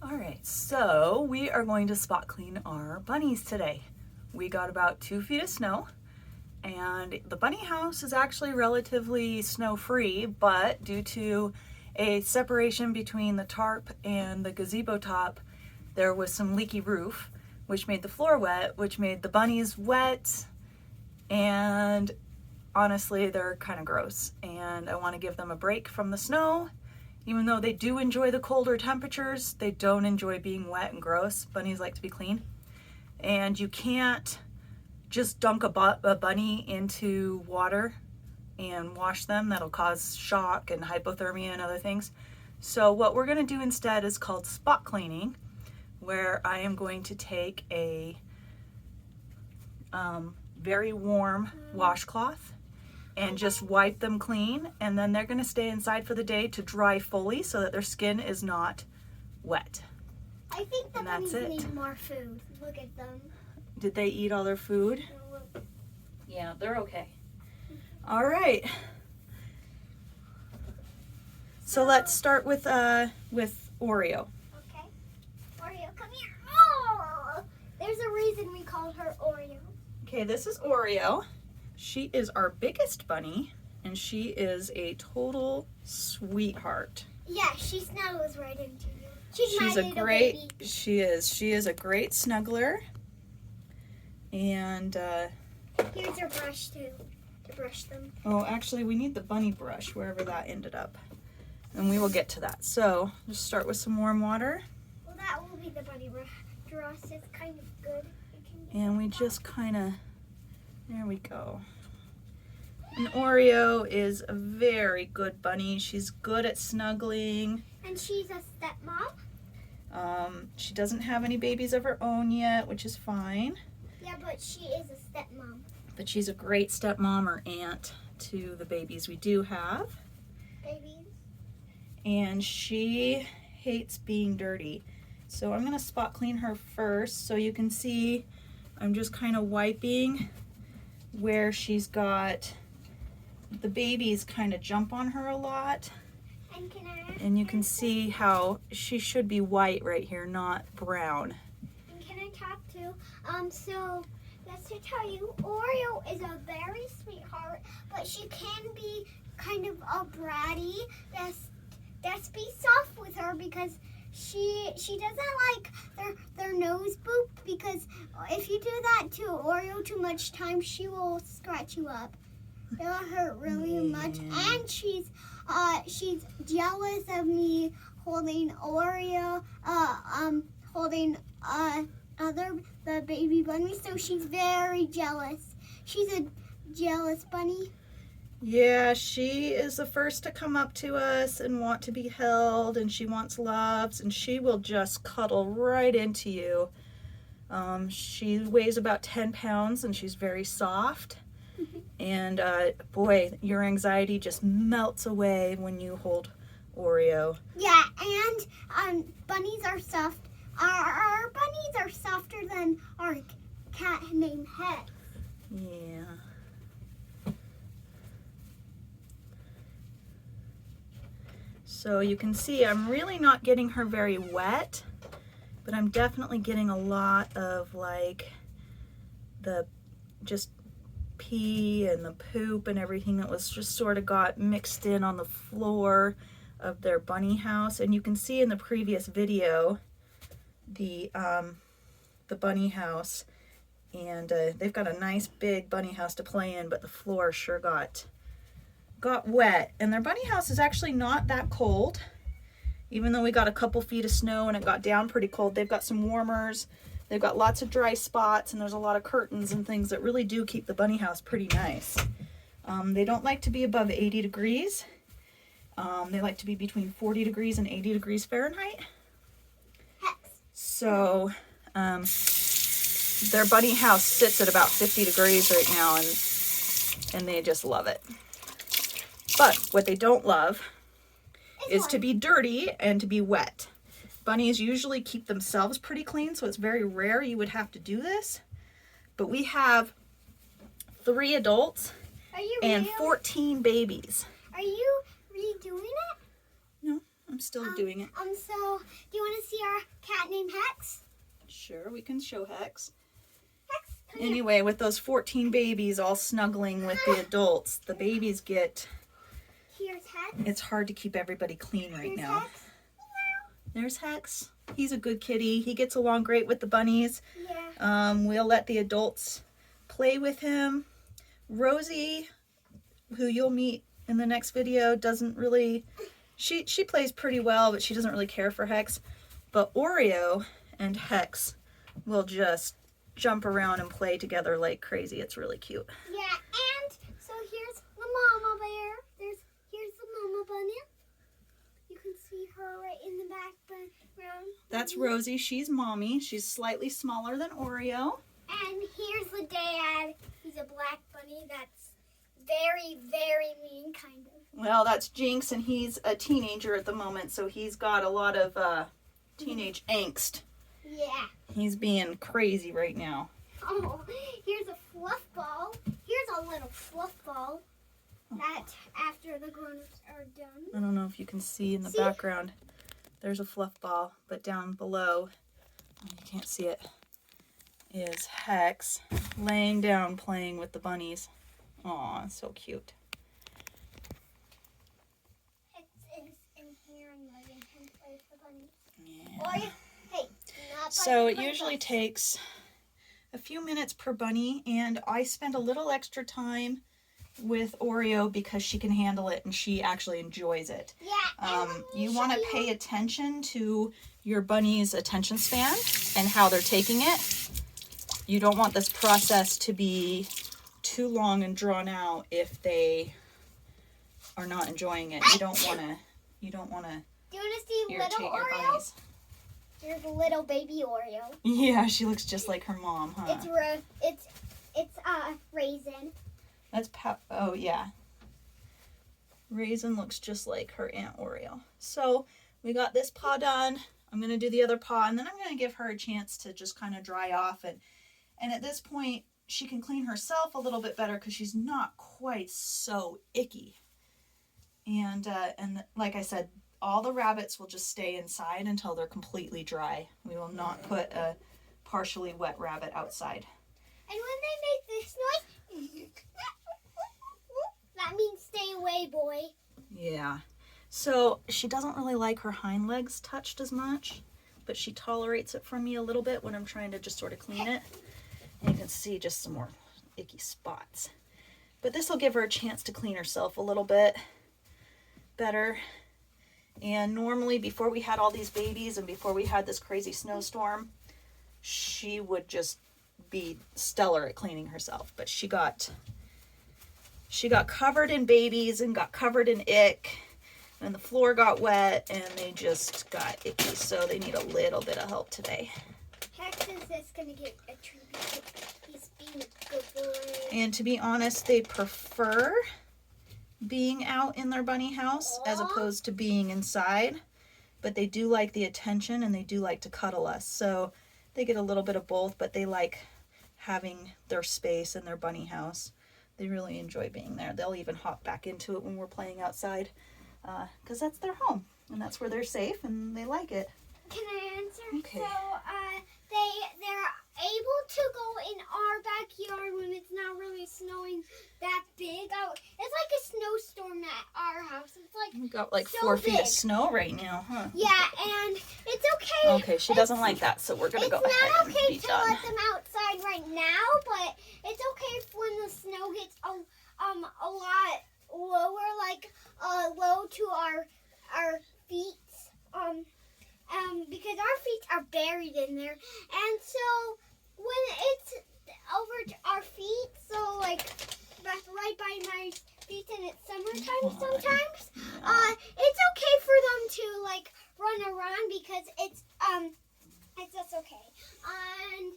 All right, so we are going to spot clean our bunnies today. We got about 2 feet of snow, and the bunny house is actually relatively snow-free, but due to a separation between the tarp and the gazebo top, there was some leaky roof, which made the floor wet, which made the bunnies wet, and honestly, they're kind of gross, and I want to give them a break from the snow. Even though they do enjoy the colder temperatures, they don't enjoy being wet and gross. Bunnies like to be clean. And you can't just dunk a bunny into water and wash them. That'll cause shock and hypothermia and other things. So what we're going to do instead is called spot cleaning, where I am going to take a very warm washcloth and just wipe them clean, and then they're going to stay inside for the day to dry fully so that their skin is not wet. I think the bunnies need more food. Look at them. Did they eat all their food? Yeah, they're okay. All right. So let's start with Oreo. Okay. Oreo, come here. Oh! There's a reason we called her Oreo. Okay, this is Oreo. She is our biggest bunny, and she is a total sweetheart. Yeah, she snuggles right into you. She's a great baby. She is a great snuggler. And here's her brush too, to brush them. Oh, actually, we need the bunny brush wherever that ended up, and we will get to that. So just start with some warm water. Well, that will be the bunny brush. It's kind of good. And we just kind of. There we go. And Oreo is a very good bunny. She's good at snuggling. And she's a stepmom? She doesn't have any babies of her own yet, which is fine. Yeah, but she is a stepmom. But she's a great stepmom or aunt to the babies we do have. Babies. And she hates being dirty. So I'm going to spot clean her first so you can see I'm just kind of wiping where she's got the babies kind of jump on her a lot. And you can see how she should be white right here, not brown. And can I talk too? So just to tell you, Oreo is a very sweetheart, but she can be kind of a bratty. Just be soft with her because she doesn't like their nose boop, because if you do that to Oreo too much time, she will scratch you up. It'll hurt really much, and she's jealous of me holding Oreo, holding the baby bunny. So she's very jealous. She's a jealous bunny. Yeah, she is the first to come up to us and want to be held, and she wants loves, and she will just cuddle right into you. She weighs about 10 pounds, and she's very soft. And boy, your anxiety just melts away when you hold Oreo. Yeah, and bunnies are soft. Our bunnies are softer than our cat named Het. Yeah. So you can see I'm really not getting her very wet, but I'm definitely getting a lot of like the just pee and the poop and everything that was just sort of got mixed in on the floor of their bunny house. And you can see in the previous video the bunny house, and they've got a nice big bunny house to play in, but the floor sure got wet. And their bunny house is actually not that cold, even though we got a couple feet of snow and it got down pretty cold. They've got some warmers, they've got lots of dry spots, and there's a lot of curtains and things that really do keep the bunny house pretty nice. They don't like to be above 80 degrees. They like to be between 40 degrees and 80 degrees Fahrenheit. So their bunny house sits at about 50 degrees right now, and they just love it. But what they don't love is to be dirty and to be wet. Bunnies usually keep themselves pretty clean, so it's very rare you would have to do this. But we have 3 adults and 14 babies. Are you redoing it? No, I'm still doing it. So do you want to see our Hex? Sure, we can show Hex. Hex, come here. Anyway, with those 14 babies all snuggling with the adults, the babies get, Here's Hex. it's hard to keep everybody clean right Here's now. Hex. There's Hex. He's a good kitty. He gets along great with the bunnies. Yeah. We'll let the adults play with him. Rosie, who you'll meet in the next video, doesn't really, she plays pretty well, but she doesn't really care for Hex. But Oreo and Hex will just jump around and play together like crazy. It's really cute. Yeah, and so here's the mama bear. Here's the mama bunny. You can see her right in the background. That's Rosie. She's mommy. She's slightly smaller than Oreo. And here's the dad. He's a black bunny that's very, very mean, kind of. Well, that's Jinx, and he's a teenager at the moment, so he's got a lot of teenage angst. Yeah. He's being crazy right now. Oh, here's a fluff ball. Here's a little fluff ball that after the grown-ups are done. I don't know if you can see in the See? background. There's a fluff ball, but down below, you can't see it, is Hex laying down playing with the bunnies. Aw, so cute. It's in here and letting him play with the bunny. Yeah. Or, hey, not So by it the usually bunny. takes a few minutes per bunny, and I spend a little extra time with Oreo because she can handle it and she actually enjoys it. Yeah, and let me You want to show you- pay attention to your bunny's attention span and how they're taking it. You don't want this process to be too long and drawn out if they are not enjoying it. You don't want to Do you want to see irritate little your Oreo? bunnies. Here's a little baby Oreo. Yeah, she looks just like her mom, huh? It's Raisin. That's oh yeah. Raisin looks just like her Aunt Oreo. So we got this paw done. I'm gonna do the other paw, and then I'm gonna give her a chance to just kind of dry off, and at this point she can clean herself a little bit better because she's not quite so icky. And like I said, all the rabbits will just stay inside until they're completely dry. We will not put a partially wet rabbit outside. And when they make this noise, that means stay away, boy. Yeah. So she doesn't really like her hind legs touched as much, but she tolerates it from me a little bit when I'm trying to just sort of clean it. And you can see just some more icky spots. But this will give her a chance to clean herself a little bit better. And normally before we had all these babies and before we had this crazy snowstorm, she would just be stellar at cleaning herself. But she got covered in babies and got covered in ick, and the floor got wet and they just got icky, so they need a little bit of help today. Hex is just gonna get a treat. He's being a good boy. And to be honest, they prefer being out in their bunny house as opposed to being inside, but they do like the attention and they do like to cuddle us, so they get a little bit of both, but they like having their space in their bunny house. They really enjoy being there. They'll even hop back into it when we're playing outside because that's their home and that's where they're safe and they like it. Can I answer? Okay. So, they're able to go in our backyard when it's not really snowing that big. It's like a snowstorm at our house. It's like We got like so 4 feet of big. snow right now, huh? Yeah, and it's okay. Okay, she doesn't like that, so we're gonna It's go ahead not and okay be to done. let them outside right now, but it's okay if when the snow gets a lot lower, like low to our feet, because our feet are buried in there, and so when it's over to our feet, so like right by my feet, and it's summertime sometimes, it's okay for them to like run around because it's just okay. And